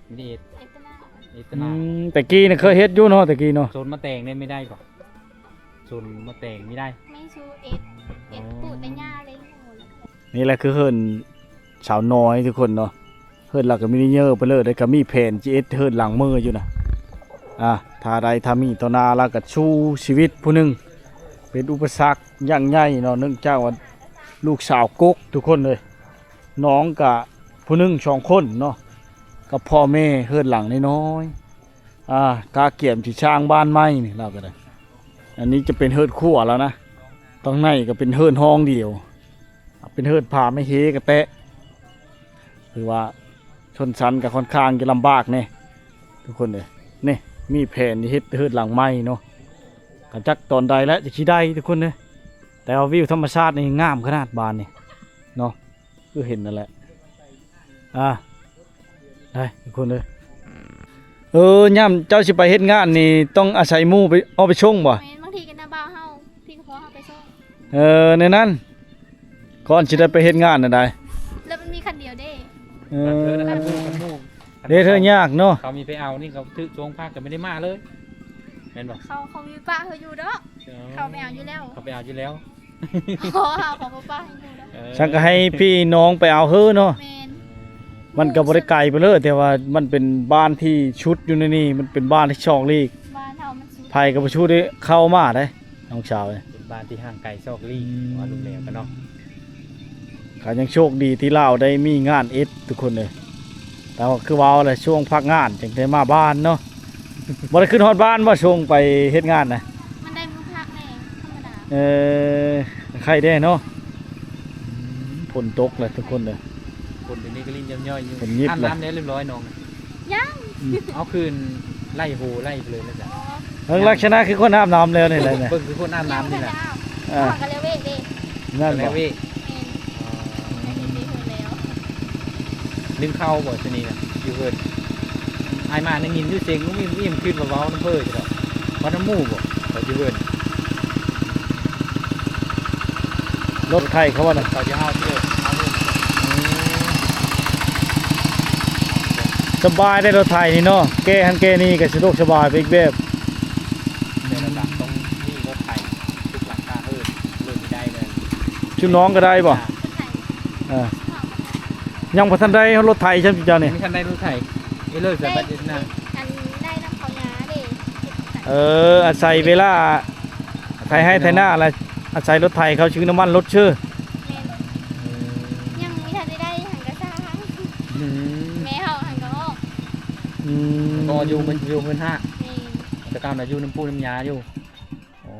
ไม่ได้เอ็ด เอตนา เอ็ดต อื นา มแต่กี้น่ะเคยเฮ็ดอยู่เนาะแต่กี้เนาะ โซนมะแตงเนี่ยไม่ได้บ่โซนมะแตงไม่ได้ ไม่ชูเอ็ดปูแต่หญ้าเลยโอ้ย นี่แหละคือเฮิรนสาวน้อยทุกคนเนาะเฮิรนหลักก็มีเยอะไปเลยได้ก็มีแผน GS เฮิรนหลังมืออยู่นะถ้าใดถ้ามีต่อหนาแล้วก็ชูชีวิตผู้หนึงเป็นอุปสรรคอย่างใหญ่เนาะเนื่องจากว่าลูกสาวกกทุกคนเลยน้องกับผู้หนึง2 คนเนาะกับพ่อแม่เฮิรนหลังน้อยๆกาเกี่ยมที่ช่างบ้านไม้นี่เราก็ได้อันนี้จะเป็นเฮิรนขั้วแล้วนะต้องในก็เป็นเฮิรนห้องเดียว เป็นเฮิรนผ่าไม่เฮกระแตะคือว่าชนชั้นกับค่อนข้างจะลำบากเนี่ยทุกคนเลยนี่มีแผนที่เฮ็ดเฮิรนหลังไม้เนาะกันจักตอนใดแล้วจะชี้ได้ทุกคนเลยแต่ว่าวิวธรรมชาตินี่งามขนาดบานนี่เนาะคือเห็นนั่นแหละได้ทุกคนเลยย่ำเจ้าสิไปเฮ็ดงานนี่ต้องอาศัยหมู่ไปเอาไปชงบ่ แม่นบางทีก็หน้าบ้านเฮาที่ขอเฮาไปส่ง ในนั้นก่อนสิได้ไปเฮ็ดงานน่ะได้ แล้วมันมีคันเดียวเด้ เธอนะครับกันหมู่ เด้เธอยากเนาะ เขามีไปเอานี่เขาถือโจงภาคกันไม่ได้มาเลยแม่นบ่ เขามีป้าเขาอยู่เด้อเขาไม่เอาอยู่แล้ว เขาไปเอาอยู่แล้ว ขอเฮาเขาป้าให้อยู่เด้อ ฉันก็ให้พี่น้องไปเอาเฮ้อเนาะ แม่น มันก็บ่ได้ไกลไปเลยแต่ว่ามันเป็นบ้านที่ชุดอยู่ในนี่มันเป็นบ้านที่ช่องลีก บ้านเฮามันสุด ไผก็บ่ชุดได้เข้ามาได้น้องสาวเนี่ย เป็นบ้านที่ห่างไกลซอกลี่ว่าลุงแล้วกันเนาะ ก็ยังโชคดีที่เราได้มีงานเอ็ดทุกคนเลยแต่ว่าคือว่าแหละช่วงพักงานจึงได้มาบ้านเนาะ บ่ได้ขึ้นฮอดบ้านบ่ช่วงไปเฮ็ดงานนะ มันได้มือพักแน่ธรรมดา ใครได้เนาะฝนตกเลยทุกคนเลย คนเดี๋ยวนี้ก็ลิ้นย่อยๆอยู่ ผมยิบเลย อาบน้ำแล้วเรียบร้อยน้อง ยัง เอาคืน ไล่โหไล่ไปเลยนะจ๊ะ ลักษณะคือคนอาบน้ำแล้วนี่แหละเนี่ย เบิ่งคือคนอาบน้ำนี่แหละ อ่า ก็เลยเว้ยเด้ นั่น แล้ บ่ วเว้ย แม่นได้เห็นได้เพิ่นแล้ว นึ่งข้าวบ่ชนีน่ะอยู่เพิ่นอายมานั่งกินอยู่เสียงก็มีอิ่มขึ้นมาเว้าน้ำเพิ่นจ้ะว่าน้ำหมูบ่เขาอยู่เพิ่น รถไข่เขาว่าน่ะ เขาจะเอาที่เด้อเอาลูก สบายได้รถไทยนี่เนาะแก้หันแก้นี่ก็สะดวกสบายไปอีกแบบ ในระดับต้องมีรถไถทุกหลังคาเฮิร์เลยไม่ได้เลย ชุดน้องก็ได้บ่อ่ายังบ่ทันได้รถไทยใช่มั้ยเจ้านี่ มีคันได้รถไถไม่เลิกแต่บัดนี้นะ อันได้น้ำเขายาเด้ อาศัยเวลาไทยให้ไทยหน้าอะไรอาศัยรถไทยเขาชื่อน้ำมันรถชื่อ แม่นยังมีทันได้หันกระซ่าแม่เฮาหันก็ออก อืม ก็อยู่มันอยู่เพิ่นห้า แม่น แต่กำลังอยู่น้ำปูน้ำยาอยู่โอ้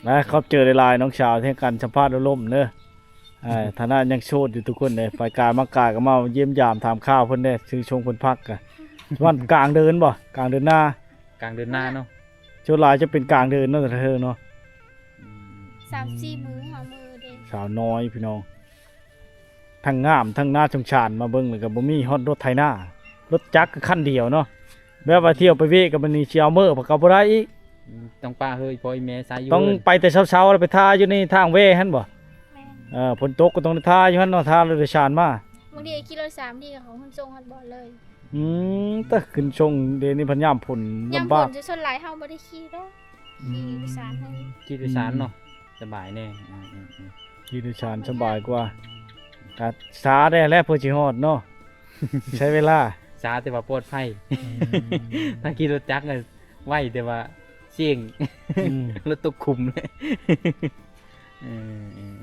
นะเขาเจอในไลน์น้องชาวที่กันสัมภาษณ์ล่มเนอะฐานะยังโชดอยู่ทุกคนเลยไปการมากาก็มาเยี่ยมยามถามข้าวเพิ่นได้ชื่อชงเพิ่นพักกะวันกลางเดินบ่กลางเดินหน้าก ลางเดือนหน้าเนาะ โชดลายจะเป็นกลางเดินเนาะแต่เธอเนาะ 3-4 มื้อ5มื้อเด้ สาวน้อยพี่น้องทั้งงามทั้งหน้าชงชานมาเบิ่งเลยกับบ่มีฮอดรถไถนารถจักรก็คันเดียวเนาะแบบว่าเที่ยวไปเวกับมันนี่สิเอามื้อบ่ก็บ่ได้อีก ต้องป้าเฮ้ยพ่อแม่สายอยู่ ต้องไปแต่เช้าๆแล้วไปท่าอยู่ในทางเวหั่นบ่ แม่น ฝนตกก็ต้องท่าอยู่หั่นเนาะท่ารถโดยสารมา บางทีกิโล3ทีก็ของคนส่งฮอดบ่เลย แต่ขึ้นชงเดยวนี้พันยามผล ยาม ลำ ฝ บาก นจะส่วนหลายเฮาบ่ได้ขี่เด้อขี่อยู่ศาลเฮา ที่โดยสารเนาะสบายแน่ ขี่โดยสารสบายกว่าแต่ช้าได้แล้วเพื่อสิฮอดเนาะ ใช้เวลา ช้าแต่ว่าปลอดภัยถ้าขี่รถจักรก็ไวแต่ว่าเสี่ยง อืม รถตกคุมเลยเออ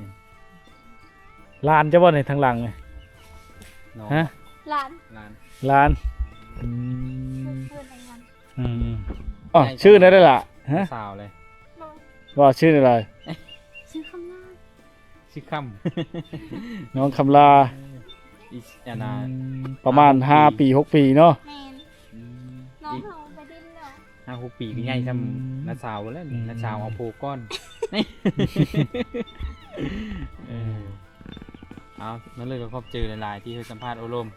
ลานจะบ่ในทางหลังไง เนาะ ฮะ หลาน ร้าน ลาน เพิ่นในงาน อ๋อชื่อนั่นได้ล่ะฮะ สาวเลย บ่ ว่าชื่ออะไร ซื้อคำลา ชื่อค่ น้องคำลา ำอีอานา ประมาณ5 ปี 6 ปีเนาะ แม่นน้องเฮาไปดิ้นแล้ว 5-6 ปีก็ง่ายทำน้าสาวแล้วน้าสาวเอาโพก้อนเอานั่นเลยก็พบเจอหลายๆที่เคยสัมภาษณ์อารมณ์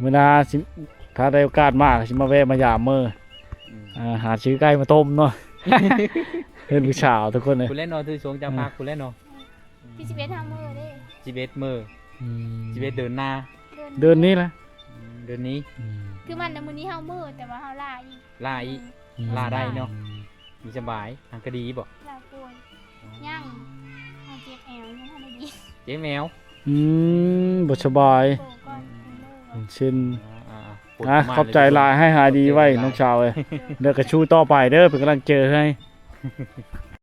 มื้อหน้าสิถ้าได้โอกาสมากสิมาแวะมายามมื้อหาซื้อไก่มาต้มเนาะ เพิ่นผู้สาวทุกคนเลย คุณเล่นเนอถือชงจะพักคุณเล่นเนอ พี่สิเบ็ด5มื้อเด้ จีเบสมือจีเบสเดินหน้า เดือนนี้ละ เดือนนี้ คือมันน่ะมื้อนี้เฮามื้อแต่ว่าเฮาลาอีก ล่าอีล่าได้เนาะมีสบายทางคดีบ่ ลาป่วยยังเฮาเจ็บแอวยังทันได้ดี เจ๊แมว บ่สบาย โตก่อนเด้อ เช่น ปวด นะ มาก ขอบใจหลายให้หายดีไว้น้องชาวเอ้ยเดี๋ยวก็ชูต่อไปเด้อเป็นกำลังเจอให้